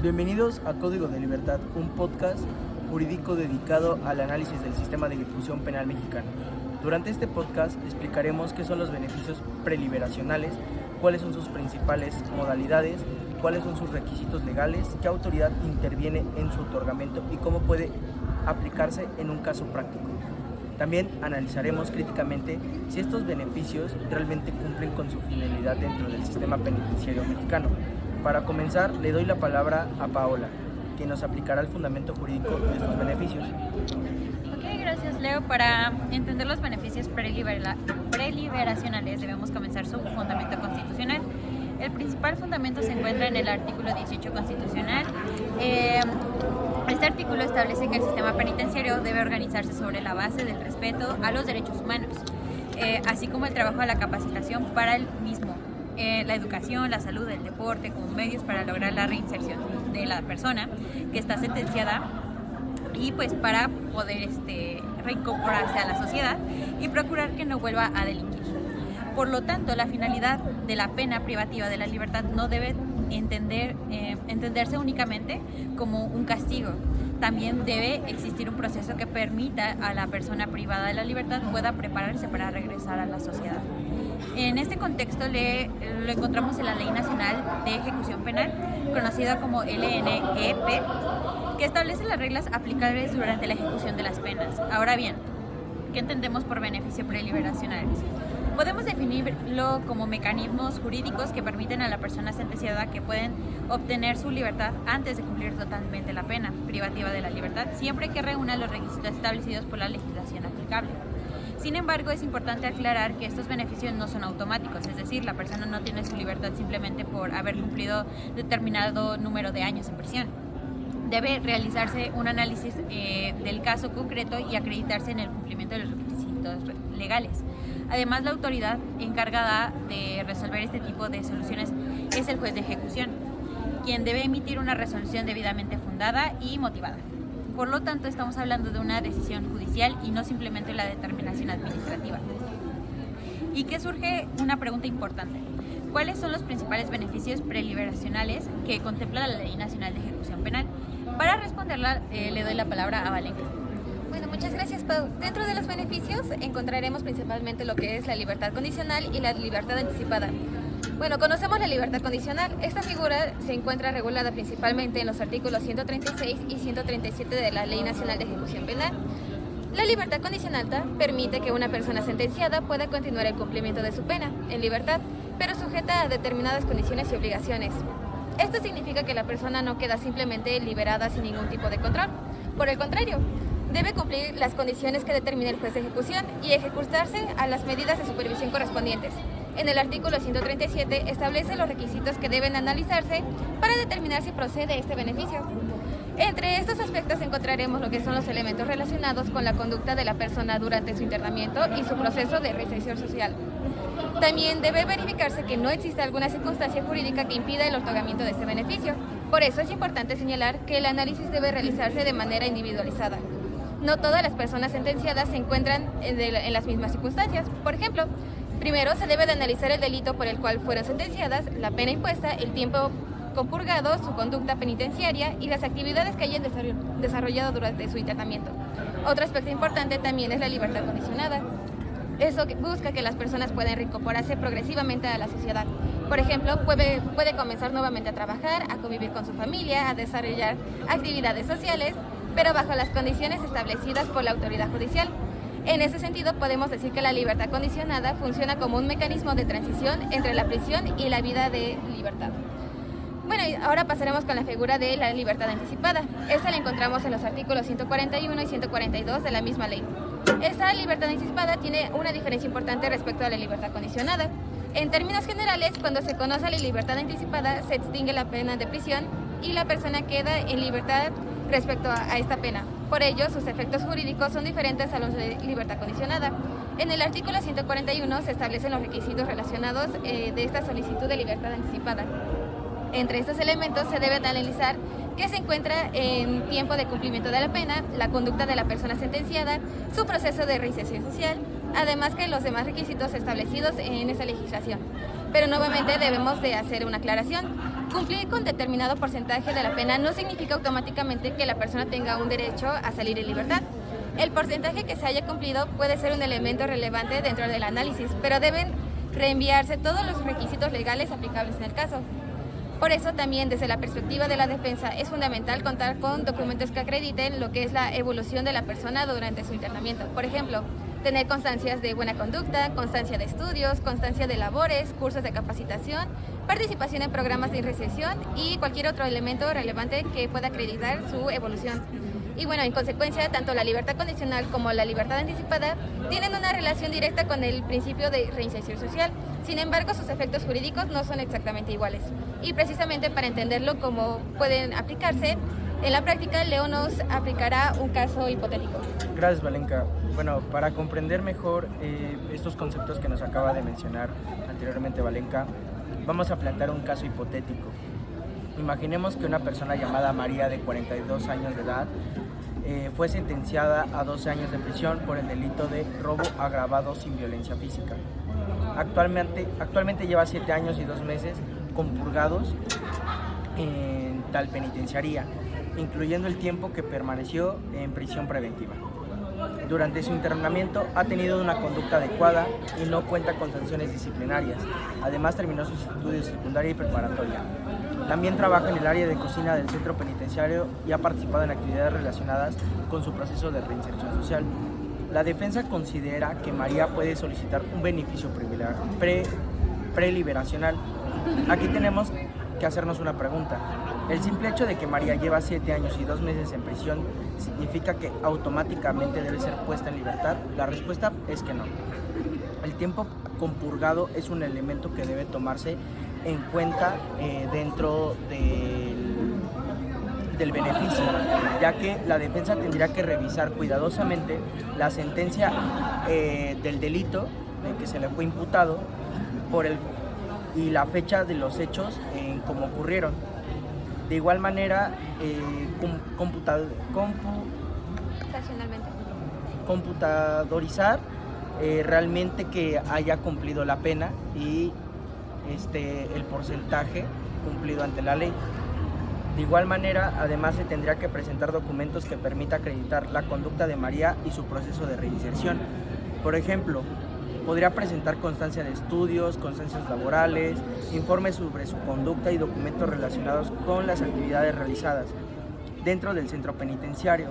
Bienvenidos a Código de Libertad, un podcast jurídico dedicado al análisis del sistema de ejecución penal mexicano. Durante este podcast explicaremos qué son los beneficios preliberacionales, cuáles son sus principales modalidades, cuáles son sus requisitos legales, qué autoridad interviene en su otorgamiento y cómo puede aplicarse en un caso práctico. También analizaremos críticamente si estos beneficios realmente cumplen con su finalidad dentro del sistema penitenciario mexicano. Para comenzar, le doy la palabra a Paola, quien nos aplicará el fundamento jurídico de estos beneficios. Ok, gracias Leo. Para entender los beneficios preliberacionales debemos comenzar su fundamento constitucional. El principal fundamento se encuentra en el artículo 18 constitucional. Este artículo establece que el sistema penitenciario debe organizarse sobre la base del respeto a los derechos humanos, así como el trabajo a la capacitación para el mismo, la educación, la salud, el deporte, como medios para lograr la reinserción de la persona que está sentenciada y pues para poder reincorporarse a la sociedad y procurar que no vuelva a delinquir. Por lo tanto, la finalidad de la pena privativa de la libertad no debe entenderse únicamente como un castigo. También debe existir un proceso que permita a la persona privada de la libertad pueda prepararse para regresar a la sociedad. En este contexto lo encontramos en la Ley Nacional de Ejecución Penal, conocida como LNEP, que establece las reglas aplicables durante la ejecución de las penas. Ahora bien, ¿qué entendemos por beneficio preliberacionales? Podemos definirlo como mecanismos jurídicos que permiten a la persona sentenciada que pueden obtener su libertad antes de cumplir totalmente la pena privativa de la libertad, siempre que reúna los requisitos establecidos por la legislación aplicable. Sin embargo, es importante aclarar que estos beneficios no son automáticos, es decir, la persona no tiene su libertad simplemente por haber cumplido determinado número de años en prisión. Debe realizarse un análisis del caso concreto y acreditarse en el cumplimiento de los requisitos legales. Además, la autoridad encargada de resolver este tipo de soluciones es el juez de ejecución, quien debe emitir una resolución debidamente fundada y motivada. Por lo tanto, estamos hablando de una decisión judicial y no simplemente la determinación administrativa. Y que surge una pregunta importante. ¿Cuáles son los principales beneficios preliberacionales que contempla la Ley Nacional de Ejecución Penal? Para responderla, le doy la palabra a Valenca. Bueno, muchas gracias, Pau. Dentro de los beneficios encontraremos principalmente lo que es la libertad condicional y la libertad anticipada. Bueno, conocemos la libertad condicional. Esta figura se encuentra regulada principalmente en los artículos 136 y 137 de la Ley Nacional de Ejecución Penal. La libertad condicional permite que una persona sentenciada pueda continuar el cumplimiento de su pena en libertad, pero sujeta a determinadas condiciones y obligaciones. Esto significa que la persona no queda simplemente liberada sin ningún tipo de control. Por el contrario, debe cumplir las condiciones que determine el juez de ejecución y ejecutarse a las medidas de supervisión correspondientes. En el artículo 137 establece los requisitos que deben analizarse para determinar si procede este beneficio. Entre estos aspectos encontraremos lo que son los elementos relacionados con la conducta de la persona durante su internamiento y su proceso de reinserción social. También debe verificarse que no existe alguna circunstancia jurídica que impida el otorgamiento de este beneficio. Por eso es importante señalar que el análisis debe realizarse de manera individualizada. No todas las personas sentenciadas se encuentran en las mismas circunstancias. Por ejemplo, primero se debe de analizar el delito por el cual fueron sentenciadas, la pena impuesta, el tiempo compurgado, su conducta penitenciaria y las actividades que hayan desarrollado durante su internamiento. Otro aspecto importante también es la libertad condicionada. Eso busca que las personas puedan reincorporarse progresivamente a la sociedad. Por ejemplo, puede comenzar nuevamente a trabajar, a convivir con su familia, a desarrollar actividades sociales, pero bajo las condiciones establecidas por la autoridad judicial. En ese sentido, podemos decir que la libertad condicionada funciona como un mecanismo de transición entre la prisión y la vida de libertad. Bueno, y ahora pasaremos con la figura de la libertad anticipada. Esta la encontramos en los artículos 141 y 142 de la misma ley. Esta libertad anticipada tiene una diferencia importante respecto a la libertad condicionada. En términos generales, cuando se conoce la libertad anticipada, se extingue la pena de prisión y la persona queda en libertad respecto a esta pena. Por ello, sus efectos jurídicos son diferentes a los de libertad condicionada. En el artículo 141 se establecen los requisitos relacionados de esta solicitud de libertad anticipada. Entre estos elementos se debe analizar que se encuentra en tiempo de cumplimiento de la pena, la conducta de la persona sentenciada, su proceso de reinserción social, además que los demás requisitos establecidos en esa legislación. Pero nuevamente debemos de hacer una aclaración. Cumplir con determinado porcentaje de la pena no significa automáticamente que la persona tenga un derecho a salir en libertad. El porcentaje que se haya cumplido puede ser un elemento relevante dentro del análisis, pero deben reenviarse todos los requisitos legales aplicables en el caso. Por eso también desde la perspectiva de la defensa es fundamental contar con documentos que acrediten lo que es la evolución de la persona durante su internamiento. Por ejemplo, tener constancias de buena conducta, constancia de estudios, constancia de labores, cursos de capacitación, participación en programas de reinserción y cualquier otro elemento relevante que pueda acreditar su evolución. Y bueno, en consecuencia, tanto la libertad condicional como la libertad anticipada tienen una relación directa con el principio de reinserción social. Sin embargo, sus efectos jurídicos no son exactamente iguales. Y precisamente para entenderlo cómo pueden aplicarse, en la práctica Leo nos aplicará un caso hipotético. Gracias, Valenca. Bueno, para comprender mejor estos conceptos que nos acaba de mencionar anteriormente Valenca, vamos a plantear un caso hipotético. Imaginemos que una persona llamada María, de 42 años de edad, fue sentenciada a 12 años de prisión por el delito de robo agravado sin violencia física. Actualmente lleva 7 años y 2 meses compurgados en tal penitenciaría, incluyendo el tiempo que permaneció en prisión preventiva. Durante su internamiento ha tenido una conducta adecuada y no cuenta con sanciones disciplinarias. Además, terminó sus estudios secundaria y preparatoria. También trabaja en el área de cocina del centro penitenciario y ha participado en actividades relacionadas con su proceso de reinserción social. La defensa considera que María puede solicitar un beneficio preliberacional. Aquí tenemos que hacernos una pregunta. ¿El simple hecho de que María lleva 7 años y 2 meses en prisión significa que automáticamente debe ser puesta en libertad? La respuesta es que no. El tiempo compurgado es un elemento que debe tomarse en cuenta dentro del beneficio, ya que la defensa tendría que revisar cuidadosamente la sentencia del delito que se le fue imputado y la fecha de los hechos como ocurrieron. De igual manera, computadorizar realmente que haya cumplido la pena y el porcentaje cumplido ante la ley. De igual manera, además se tendría que presentar documentos que permita acreditar la conducta de María y su proceso de reinserción. Por ejemplo, podría presentar constancia de estudios, constancias laborales, informes sobre su conducta y documentos relacionados con las actividades realizadas dentro del centro penitenciario.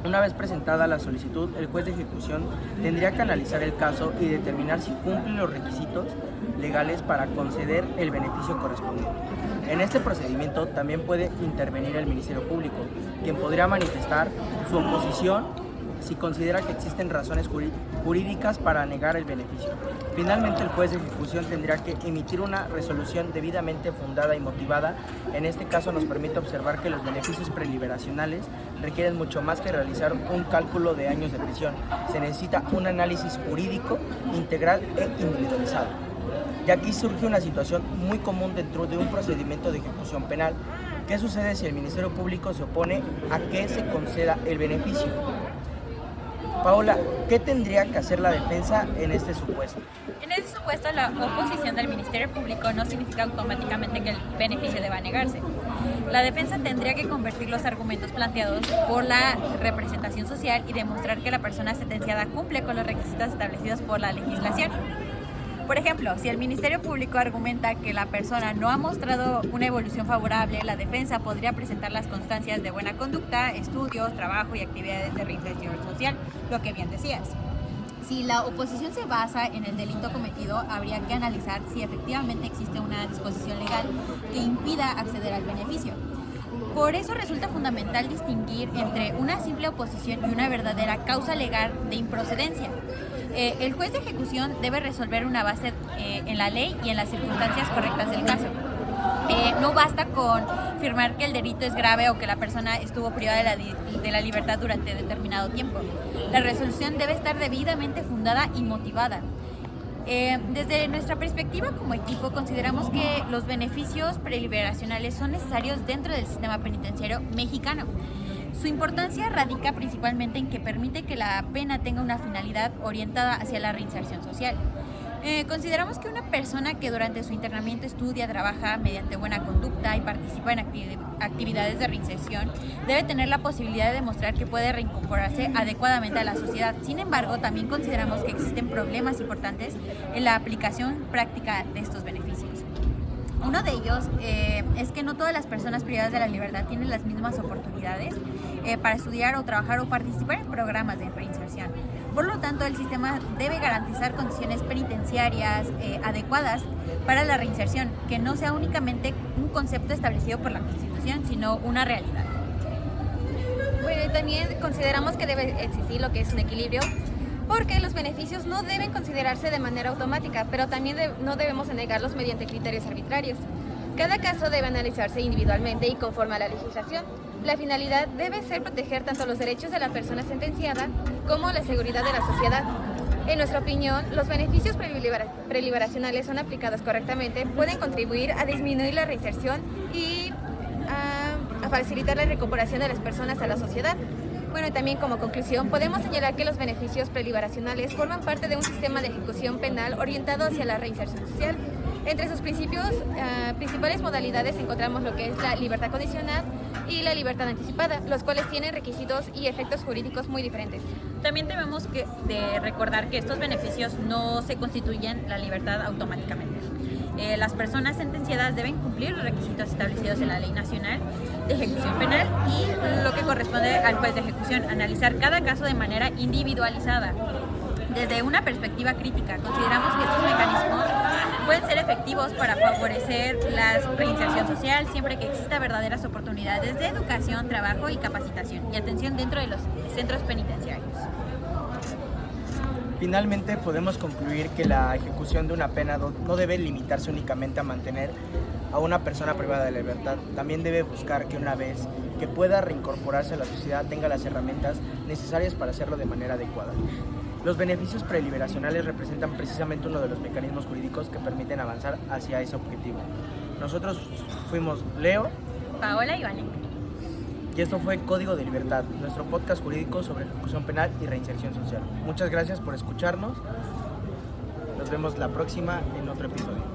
Una vez presentada la solicitud, el juez de ejecución tendría que analizar el caso y determinar si cumple los requisitos legales para conceder el beneficio correspondiente. En este procedimiento también puede intervenir el Ministerio Público, quien podría manifestar su oposición si considera que existen razones jurídicas para negar el beneficio. Finalmente, el juez de ejecución tendrá que emitir una resolución debidamente fundada y motivada. En este caso nos permite observar que los beneficios preliberacionales requieren mucho más que realizar un cálculo de años de prisión. Se necesita un análisis jurídico integral e individualizado. Y aquí surge una situación muy común dentro de un procedimiento de ejecución penal. ¿Qué sucede si el Ministerio Público se opone a que se conceda el beneficio? Paola, ¿qué tendría que hacer la defensa en este supuesto? En este supuesto, la oposición del Ministerio Público no significa automáticamente que el beneficio deba negarse. La defensa tendría que convertir los argumentos planteados por la representación social y demostrar que la persona sentenciada cumple con los requisitos establecidos por la legislación. Por ejemplo, si el Ministerio Público argumenta que la persona no ha mostrado una evolución favorable, la defensa podría presentar las constancias de buena conducta, estudios, trabajo y actividades de reinserción social, lo que bien decías. Si la oposición se basa en el delito cometido, habría que analizar si efectivamente existe una disposición legal que impida acceder al beneficio. Por eso resulta fundamental distinguir entre una simple oposición y una verdadera causa legal de improcedencia. El juez de ejecución debe resolver una base en la ley y en las circunstancias correctas del caso. No basta con afirmar que el delito es grave o que la persona estuvo privada de la libertad durante determinado tiempo. La resolución debe estar debidamente fundada y motivada. Desde nuestra perspectiva como equipo, consideramos que los beneficios preliberacionales son necesarios dentro del sistema penitenciario mexicano. Su importancia radica principalmente en que permite que la pena tenga una finalidad orientada hacia la reinserción social. Consideramos que una persona que durante su internamiento estudia, trabaja mediante buena conducta y participa en actividades de reinserción debe tener la posibilidad de demostrar que puede reincorporarse adecuadamente a la sociedad. Sin embargo, también consideramos que existen problemas importantes en la aplicación práctica de estos beneficios. Uno de ellos es que no todas las personas privadas de la libertad tienen las mismas oportunidades para estudiar o trabajar o participar en programas de reinserción. Por lo tanto, el sistema debe garantizar condiciones penitenciarias adecuadas para la reinserción, que no sea únicamente un concepto establecido por la Constitución, sino una realidad. Bueno, y también consideramos que debe existir lo que es un equilibrio, porque los beneficios no deben considerarse de manera automática, pero también no debemos negarlos mediante criterios arbitrarios. Cada caso debe analizarse individualmente y conforme a la legislación. La finalidad debe ser proteger tanto los derechos de la persona sentenciada como la seguridad de la sociedad. En nuestra opinión, los beneficios preliberacionales son aplicados correctamente, pueden contribuir a disminuir la reinserción y a facilitar la recuperación de las personas a la sociedad. Bueno, y también como conclusión, podemos señalar que los beneficios preliberacionales forman parte de un sistema de ejecución penal orientado hacia la reinserción social. Entre sus principales modalidades encontramos lo que es la libertad condicional y la libertad anticipada, los cuales tienen requisitos y efectos jurídicos muy diferentes. También debemos de recordar que estos beneficios no se constituyen la libertad automáticamente. Las personas sentenciadas deben cumplir los requisitos establecidos en la Ley Nacional de Ejecución Penal y lo que corresponde al juez de ejecución, analizar cada caso de manera individualizada. Desde una perspectiva crítica, consideramos que estos mecanismos pueden ser efectivos para favorecer la reinserción social siempre que exista verdaderas oportunidades de educación, trabajo y capacitación y atención dentro de los centros penitenciarios. Finalmente, podemos concluir que la ejecución de una pena no debe limitarse únicamente a mantener a una persona privada de la libertad. También debe buscar que una vez que pueda reincorporarse a la sociedad tenga las herramientas necesarias para hacerlo de manera adecuada. Los beneficios preliberacionales representan precisamente uno de los mecanismos jurídicos que permiten avanzar hacia ese objetivo. Nosotros fuimos Leo, Paola y Valenca. Y esto fue Código de Libertad, nuestro podcast jurídico sobre ejecución penal y reinserción social. Muchas gracias por escucharnos. Nos vemos la próxima en otro episodio.